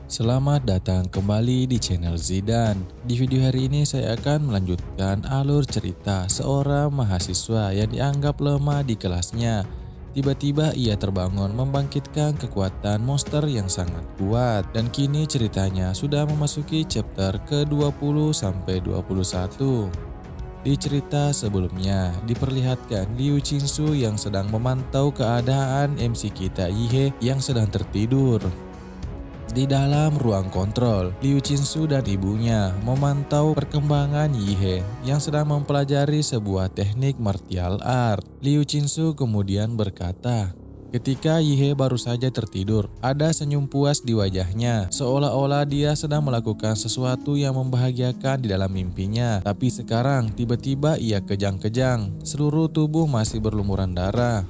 Selamat datang kembali di channel Zidan. Di video hari ini saya akan melanjutkan alur cerita seorang mahasiswa yang dianggap lemah di kelasnya. Tiba-tiba ia terbangun membangkitkan kekuatan monster yang sangat kuat. Dan kini ceritanya sudah memasuki chapter ke-20 sampai 21. Di cerita sebelumnya, diperlihatkan Liu Qingsu yang sedang memantau keadaan MC kita Yihe yang sedang tertidur. Di dalam ruang kontrol, Liu Qingsu dan ibunya memantau perkembangan Yihe yang sedang mempelajari sebuah teknik martial art. Liu Qingsu kemudian berkata, ketika Yihe baru saja tertidur, ada senyum puas di wajahnya, seolah-olah dia sedang melakukan sesuatu yang membahagiakan di dalam mimpinya. Tapi sekarang tiba-tiba ia kejang-kejang, seluruh tubuh masih berlumuran darah.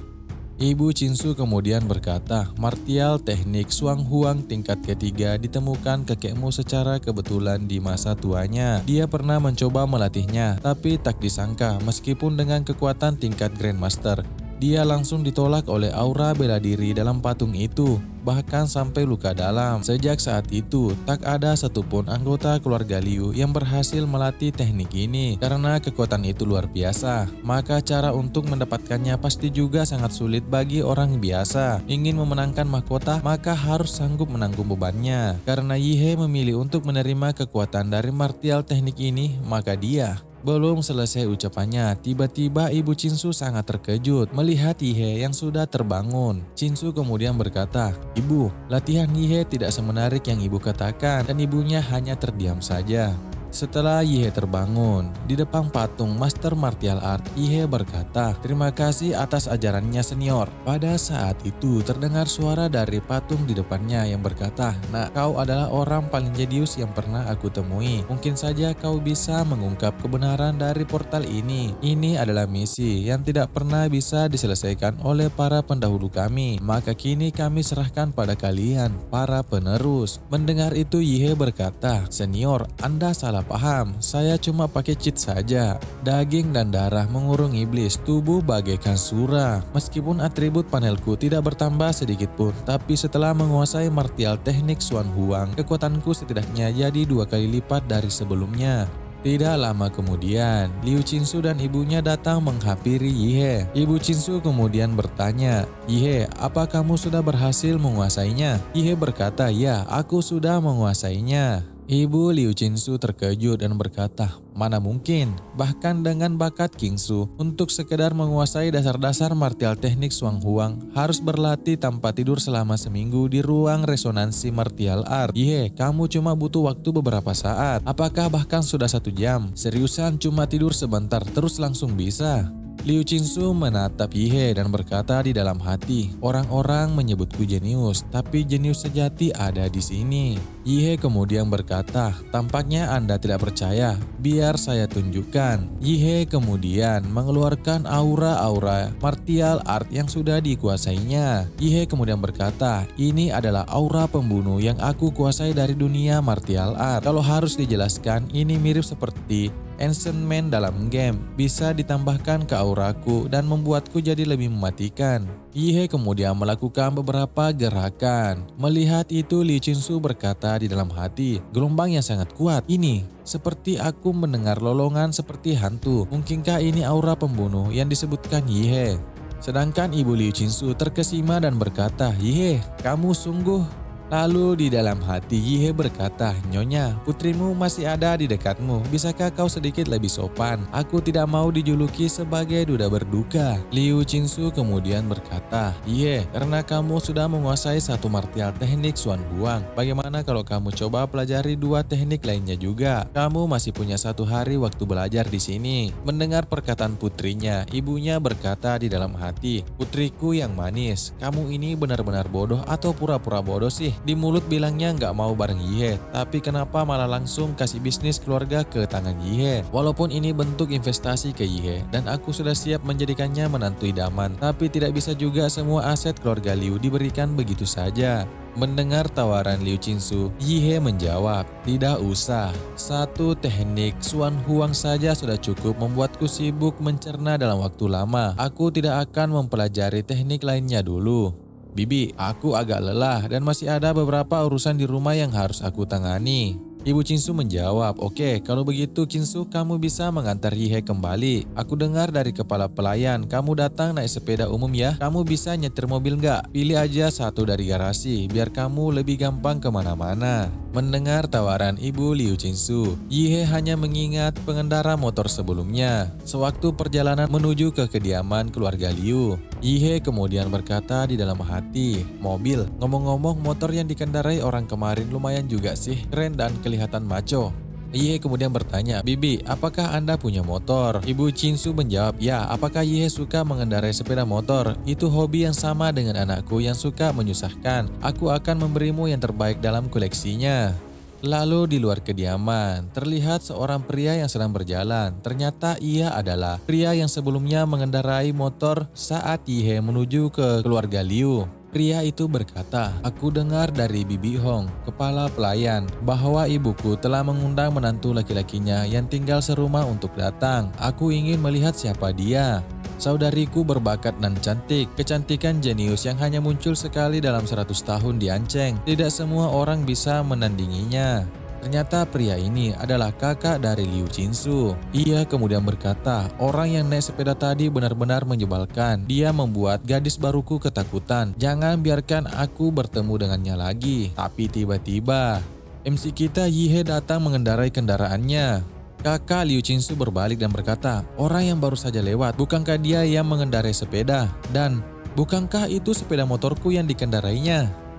Ibu Qingsu kemudian berkata, martial teknik Suang Huang tingkat ketiga ditemukan kakekmu secara kebetulan di masa tuanya. Dia pernah mencoba melatihnya, tapi tak disangka meskipun dengan kekuatan tingkat Grandmaster, dia langsung ditolak oleh aura bela diri dalam patung itu, bahkan sampai luka dalam. Sejak saat itu, tak ada satupun anggota keluarga Liu yang berhasil melatih teknik ini. Karena kekuatan itu luar biasa, maka cara untuk mendapatkannya pasti juga sangat sulit bagi orang biasa. Ingin memenangkan mahkota, maka harus sanggup menanggung bebannya. Karena Yihe memilih untuk menerima kekuatan dari martial teknik ini, maka dia belum selesai ucapannya, tiba-tiba Ibu Qingsu sangat terkejut melihat Yihe yang sudah terbangun. Qingsu kemudian berkata, "Ibu, latihan Yihe tidak semenarik yang ibu katakan," dan ibunya hanya terdiam saja. Setelah Yihe terbangun, di depan patung Master Martial Art, Yihe berkata, "Terima kasih atas ajarannya senior." Pada saat itu terdengar suara dari patung di depannya yang berkata, "Nak, kau adalah orang paling jenius yang pernah aku temui. Mungkin saja kau bisa mengungkap kebenaran dari portal ini. Ini adalah misi yang tidak pernah bisa diselesaikan oleh para pendahulu kami. Maka kini kami serahkan pada kalian, para penerus." Mendengar itu Yihe berkata, "Senior, Anda salah paham, saya cuma pakai cheat saja." Daging dan darah mengurung iblis, tubuh bagaikan surah. Meskipun atribut panelku tidak bertambah sedikit pun, tapi setelah menguasai martial teknik Suan Huang, kekuatanku setidaknya jadi 2 kali lipat dari sebelumnya. Tidak lama kemudian, Liu Qingsu dan ibunya datang menghampiri Yihe. Ibu Qingsu kemudian bertanya, "Yihe, apa kamu sudah berhasil menguasainya?" Yihe berkata, "Ya, aku sudah menguasainya." Ibu Liu Qingsu terkejut dan berkata, "Mana mungkin, bahkan dengan bakat Qingsu, untuk sekedar menguasai dasar-dasar martial teknik Suang Huang, harus berlatih tanpa tidur selama seminggu di ruang resonansi martial art. Yihe, kamu cuma butuh waktu beberapa saat, apakah bahkan sudah 1 jam? Seriusan cuma tidur sebentar terus langsung bisa?" Liu Qingsu menatap Yihe dan berkata di dalam hati, "Orang-orang menyebutku jenius, tapi jenius sejati ada di sini." Yihe kemudian berkata, "Tampaknya Anda tidak percaya, biar saya tunjukkan." Yihe kemudian mengeluarkan aura-aura martial art yang sudah dikuasainya. Yihe kemudian berkata, "Ini adalah aura pembunuh yang aku kuasai dari dunia martial art. Kalau harus dijelaskan, ini mirip seperti Ancient Man dalam game, bisa ditambahkan ke auraku dan membuatku jadi lebih mematikan." Yihe kemudian melakukan beberapa gerakan. Melihat itu Liu Qingsu berkata di dalam hati, "Gelombang yang sangat kuat ini. Seperti aku mendengar lolongan seperti hantu. Mungkinkah ini aura pembunuh yang disebutkan Yihe?" Sedangkan Ibu Liu Qingsu terkesima dan berkata, "Yihe, kamu sungguh..." Lalu di dalam hati Yihe berkata, "Nyonya, putrimu masih ada di dekatmu. Bisakah kau sedikit lebih sopan? Aku tidak mau dijuluki sebagai duda berduka." Liu Qingsu kemudian berkata, "Yihe, karena kamu sudah menguasai 1 martial teknik Suan Huang, bagaimana kalau kamu coba pelajari 2 teknik lainnya juga? Kamu masih punya 1 hari waktu belajar di sini." Mendengar perkataan putrinya, ibunya berkata di dalam hati, "Putriku yang manis, kamu ini benar-benar bodoh atau pura-pura bodoh sih? Di mulut bilangnya nggak mau bareng Yihe, tapi kenapa malah langsung kasih bisnis keluarga ke tangan Yihe? Walaupun ini bentuk investasi ke Yihe, dan aku sudah siap menjadikannya menantu idaman, tapi tidak bisa juga semua aset keluarga Liu diberikan begitu saja." Mendengar tawaran Liu Qingsu, Yihe menjawab, "Tidak usah. 1 teknik Suan Huang saja sudah cukup membuatku sibuk mencerna dalam waktu lama. Aku tidak akan mempelajari teknik lainnya dulu." "Bibi, aku agak lelah dan masih ada beberapa urusan di rumah yang harus aku tangani." Ibu Chinsu menjawab, "Oke, kalau begitu Chinsu, kamu bisa mengantar Yihe kembali. Aku dengar dari kepala pelayan, kamu datang naik sepeda umum ya. Kamu bisa nyetir mobil nggak? Pilih aja satu dari garasi, biar kamu lebih gampang kemana-mana." Mendengar tawaran Ibu Liu Chinsu, Yihe hanya mengingat pengendara motor sebelumnya. Sewaktu perjalanan menuju ke kediaman keluarga Liu, Yihe kemudian berkata di dalam hati, "Mobil, ngomong-ngomong motor yang dikendarai orang kemarin lumayan juga sih, keren dan kelihatan maco." Yihe kemudian bertanya, "Bibi, apakah Anda punya motor?" Ibu Chinsu menjawab, "Ya, apakah Yihe suka mengendarai sepeda motor? Itu hobi yang sama dengan anakku yang suka menyusahkan. Aku akan memberimu yang terbaik dalam koleksinya." Lalu di luar kediaman, terlihat seorang pria yang sedang berjalan. Ternyata ia adalah pria yang sebelumnya mengendarai motor saat Yihe menuju ke keluarga Liu. Pria itu berkata, "Aku dengar dari Bibi Hong, kepala pelayan, bahwa ibuku telah mengundang menantu laki-lakinya yang tinggal serumah untuk datang. Aku ingin melihat siapa dia. Saudariku berbakat dan cantik, kecantikan jenius yang hanya muncul sekali dalam 100 tahun di Anceng. Tidak semua orang bisa menandinginya." Ternyata pria ini adalah kakak dari Liu Chinsu. Ia kemudian berkata, "Orang yang naik sepeda tadi benar-benar menyebalkan. Dia membuat gadis baruku ketakutan. Jangan biarkan aku bertemu dengannya lagi." Tapi tiba-tiba, MC kita Yihe datang mengendarai kendaraannya. Kakak Liu Chinsu berbalik dan berkata, "Orang yang baru saja lewat, bukankah dia yang mengendarai sepeda? Dan bukankah itu sepeda motorku yang dikendarainya?"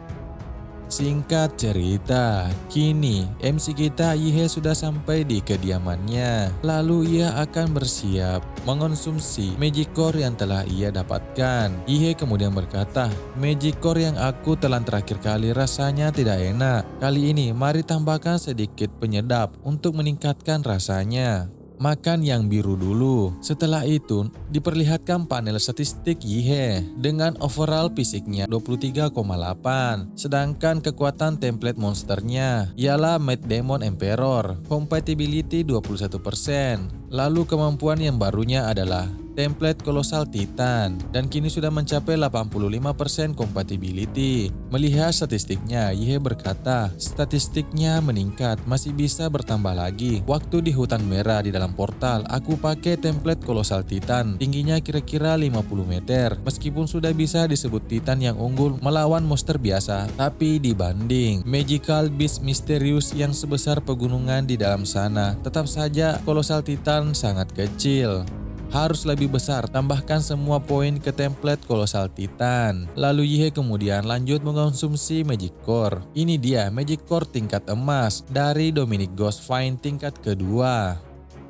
Singkat cerita, kini MC kita Yihe sudah sampai di kediamannya. Lalu ia akan bersiap mengonsumsi magic core yang telah ia dapatkan. Yihe kemudian berkata, "Magic core yang aku telan terakhir kali rasanya tidak enak. Kali ini mari tambahkan sedikit penyedap untuk meningkatkan rasanya. Makan yang biru dulu." Setelah itu, diperlihatkan panel statistik Yihe dengan overall fisiknya 23,8. Sedangkan kekuatan template monsternya ialah Mad Demon Emperor, compatibility 21%. Lalu kemampuan yang barunya adalah template Colossal Titan dan kini sudah mencapai 85% compatibility. Melihat statistiknya, Yihe berkata, "Statistiknya meningkat, masih bisa bertambah lagi. Waktu di hutan merah di dalam portal, aku pakai template Colossal Titan, tingginya kira-kira 50 meter. Meskipun sudah bisa disebut Titan yang unggul melawan monster biasa, tapi dibanding Magical Beast misterius yang sebesar pegunungan di dalam sana, tetap saja Colossal Titan sangat kecil. Harus lebih besar, tambahkan semua poin ke template Colossal Titan." Lalu Yihe kemudian lanjut mengonsumsi Magic Core. Ini dia Magic Core tingkat emas dari Dominic Ghostvine tingkat kedua.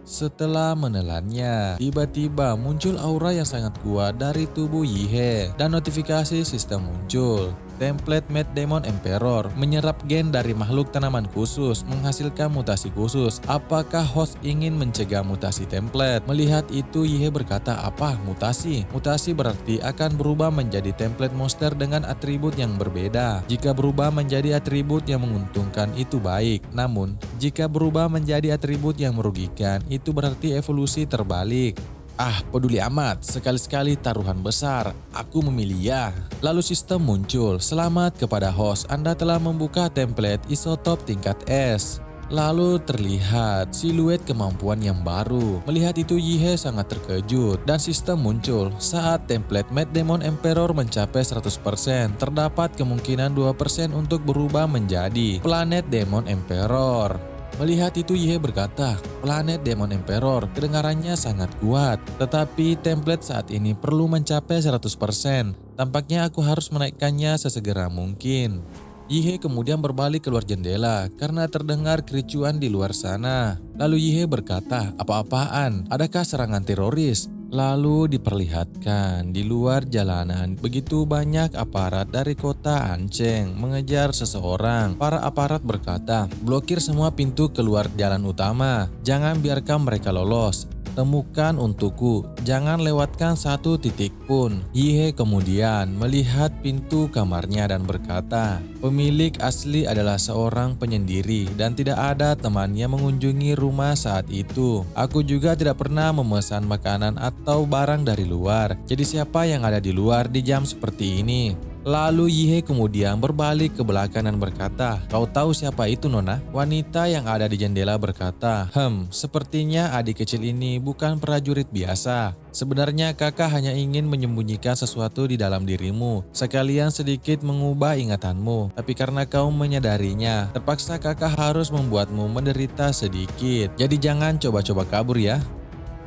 Setelah menelannya, tiba-tiba muncul aura yang sangat kuat dari tubuh Yihe dan notifikasi sistem muncul. Template Mad Demon Emperor menyerap gen dari makhluk tanaman khusus, menghasilkan mutasi khusus. Apakah host ingin mencegah mutasi template? Melihat itu, Yihe berkata, "Apa mutasi? Mutasi berarti akan berubah menjadi template monster dengan atribut yang berbeda. Jika berubah menjadi atribut yang menguntungkan, itu baik. Namun, jika berubah menjadi atribut yang merugikan, itu berarti evolusi terbalik. Ah, peduli amat, sekali-sekali taruhan besar, aku memilih ya." Lalu sistem muncul, "Selamat kepada host, Anda telah membuka template isotop tingkat S." Lalu terlihat siluet kemampuan yang baru. Melihat itu, Yihe sangat terkejut dan sistem muncul. Saat template Mad Demon Emperor mencapai 100%, terdapat kemungkinan 2% untuk berubah menjadi Planet Demon Emperor. Melihat itu, Yihe berkata, "Planet Demon Emperor kedengarannya sangat kuat, tetapi template saat ini perlu mencapai 100%. Tampaknya aku harus menaikkannya sesegera mungkin." Yihe kemudian berbalik keluar jendela karena terdengar kericuan di luar sana. Lalu Yihe berkata, "Apa-apaan? Adakah serangan teroris?" Lalu diperlihatkan di luar jalanan begitu banyak aparat dari kota Anceng mengejar seseorang. Para aparat berkata, "Blokir semua pintu keluar jalan utama. Jangan biarkan mereka lolos. Temukan untukku, jangan lewatkan satu titik pun." Yihe kemudian melihat pintu kamarnya dan berkata, "Pemilik asli adalah seorang penyendiri dan tidak ada temannya mengunjungi rumah saat itu. Aku juga tidak pernah memesan makanan atau barang dari luar. Jadi siapa yang ada di luar di jam seperti ini?" Lalu Yihe kemudian berbalik ke belakang dan berkata, "Kau tahu siapa itu, Nona?" Wanita yang ada di jendela berkata, Sepertinya adik kecil ini bukan prajurit biasa. Sebenarnya kakak hanya ingin menyembunyikan sesuatu di dalam dirimu, sekalian sedikit mengubah ingatanmu. Tapi karena kau menyadarinya, terpaksa kakak harus membuatmu menderita sedikit. Jadi jangan coba-coba kabur ya."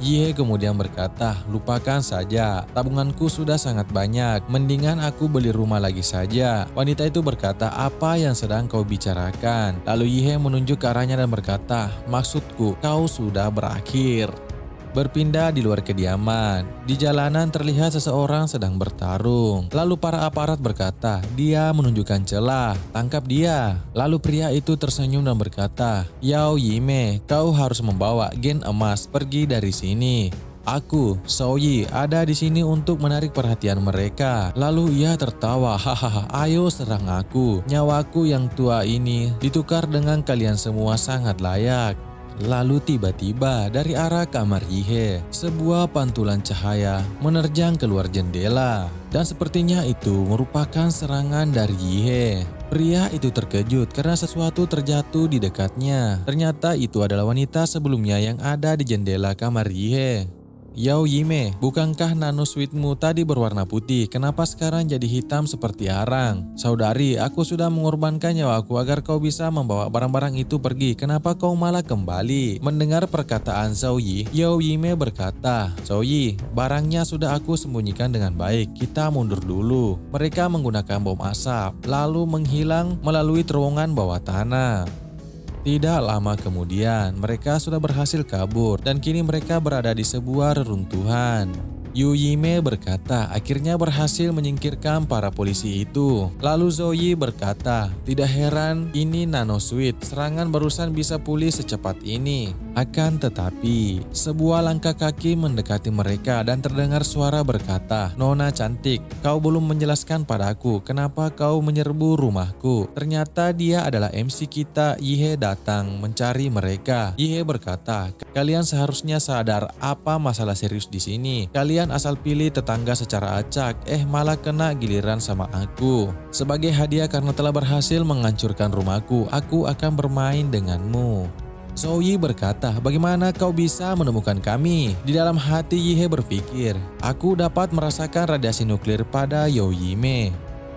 Yihe kemudian berkata, "Lupakan saja, tabunganku sudah sangat banyak, mendingan aku beli rumah lagi saja." Wanita itu berkata, "Apa yang sedang kau bicarakan?" Lalu Yihe menunjuk ke arahnya dan berkata, "Maksudku, kau sudah berakhir." Berpindah di luar kediaman, di jalanan terlihat seseorang sedang bertarung. Lalu para aparat berkata, "Dia menunjukkan celah, tangkap dia." Lalu pria itu tersenyum dan berkata, "Yao Yime, kau harus membawa gen emas pergi dari sini. Aku, Soyi, ada di sini untuk menarik perhatian mereka." Lalu ia tertawa, "Hahaha, ayo serang aku. Nyawaku yang tua ini ditukar dengan kalian semua sangat layak." Lalu tiba-tiba dari arah kamar Yihe, sebuah pantulan cahaya menerjang keluar jendela. Dan sepertinya itu merupakan serangan dari Yihe. Pria itu terkejut karena sesuatu terjatuh di dekatnya. Ternyata itu adalah wanita sebelumnya yang ada di jendela kamar Yihe. "Yao Yime, bukankah nano sweetmu tadi berwarna putih? Kenapa sekarang jadi hitam seperti arang?" "Saudari, aku sudah mengorbankan nyawaku agar kau bisa membawa barang-barang itu pergi. Kenapa kau malah kembali?" Mendengar perkataan Zhouyi, Yao Yime berkata, "Zhouyi, barangnya sudah aku sembunyikan dengan baik. Kita mundur dulu." Mereka menggunakan bom asap, lalu menghilang melalui terowongan bawah tanah. Tidak lama kemudian, mereka sudah berhasil kabur dan kini mereka berada di sebuah reruntuhan. Yu Yime berkata akhirnya berhasil menyingkirkan para polisi itu. Lalu Zoe berkata, "Tidak heran ini Nano Sweet, serangan barusan bisa pulih secepat ini." Akan tetapi, sebuah langkah kaki mendekati mereka dan terdengar suara berkata, "Nona cantik, kau belum menjelaskan padaku kenapa kau menyerbu rumahku." Ternyata dia adalah MC kita. Yihe datang mencari mereka. Yihe berkata, "Kalian seharusnya sadar apa masalah serius di sini. Kalian asal pilih tetangga secara acak, malah kena giliran sama aku. Sebagai hadiah karena telah berhasil menghancurkan rumahku, aku akan bermain denganmu." Zoe berkata, "Bagaimana kau bisa menemukan kami?" Di dalam hati Yihe berpikir, "Aku dapat merasakan radiasi nuklir pada Yao Yime."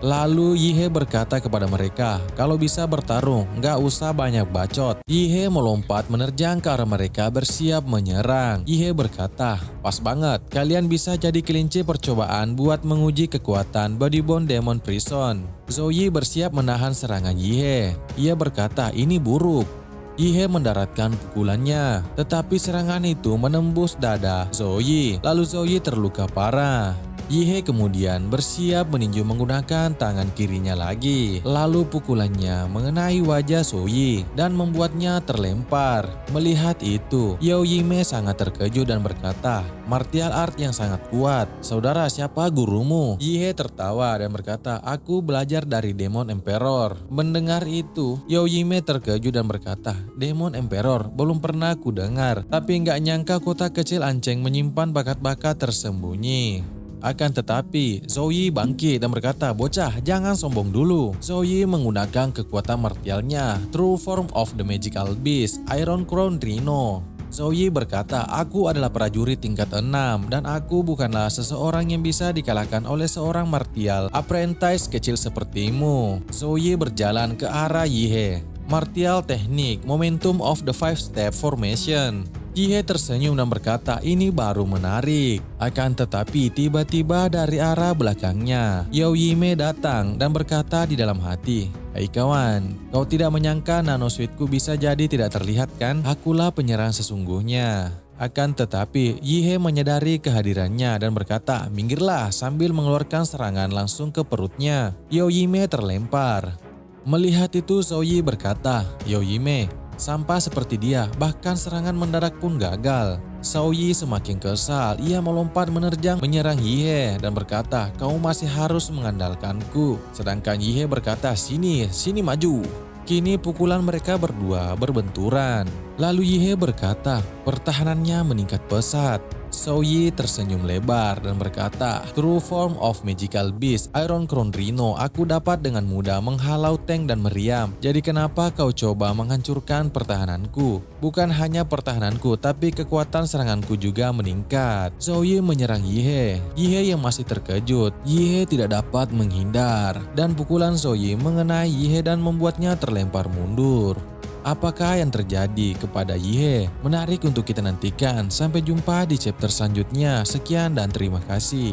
Lalu Yihe berkata kepada mereka, "Kalau bisa bertarung, nggak usah banyak bacot." Yihe melompat menerjang ke arah mereka bersiap menyerang. Yihe berkata, "Pas banget, kalian bisa jadi kelinci percobaan buat menguji kekuatan Bodybone Demon Prison." Zoe bersiap menahan serangan Yihe. Ia berkata, "Ini buruk." Yihe mendaratkan pukulannya, tetapi serangan itu menembus dada Zoe. Lalu Zoe terluka parah. Yihe kemudian bersiap meninju menggunakan tangan kirinya lagi. Lalu pukulannya mengenai wajah Zoe dan membuatnya terlempar. Melihat itu, Yao Yime sangat terkejut dan berkata, "Martial art yang sangat kuat. Saudara, siapa gurumu?" Yihe tertawa dan berkata, "Aku belajar dari Demon Emperor." Mendengar itu, Yao Yime terkejut dan berkata, "Demon Emperor belum pernah ku dengar, tapi nggak nyangka kota kecil Anceng menyimpan bakat-bakat tersembunyi." Akan tetapi, Zoe bangkit dan berkata, "Bocah, jangan sombong dulu." Zoe menggunakan kekuatan martialnya, True Form of the Magical Beast, Iron Crown Rhino. Zoe berkata, "Aku adalah prajurit tingkat 6 dan aku bukanlah seseorang yang bisa dikalahkan oleh seorang martial apprentice kecil sepertimu." Zoe berjalan ke arah Yihe. Martial teknik, Momentum of the Five Step Formation. Yihe tersenyum dan berkata, "Ini baru menarik." Akan tetapi tiba-tiba dari arah belakangnya, Yao Yime datang dan berkata di dalam hati, "Hai kawan, kau tidak menyangka Nano Sweetku bisa jadi tidak terlihat kan? Akulah penyerang sesungguhnya." Akan tetapi Yihe menyadari kehadirannya dan berkata, "Minggirlah," sambil mengeluarkan serangan langsung ke perutnya. Yao Yime terlempar. Melihat itu Zoe berkata, "Yao Yime, sampah seperti dia, bahkan serangan mendadak pun gagal." Zoe semakin kesal, ia melompat menyerang Yihe dan berkata, "Kau masih harus mengandalkanku." Sedangkan Yihe berkata, sini maju." Kini pukulan mereka berdua berbenturan. Lalu Yihe berkata, pertahanannya meningkat pesat. Zhou Yi tersenyum lebar dan berkata, "True form of magical beast, Iron Crown Rhino, aku dapat dengan mudah menghalau tank dan meriam. Jadi kenapa kau coba menghancurkan pertahananku? Bukan hanya pertahananku, tapi kekuatan seranganku juga meningkat." Zhou Yi menyerang Yi He yang masih terkejut. Yi He tidak dapat menghindar, dan pukulan Zhou Yi mengenai Yi He dan membuatnya terlempar mundur. Apakah yang terjadi kepada Yi He? Menarik untuk kita nantikan. Sampai jumpa di chapter selanjutnya. Sekian dan terima kasih.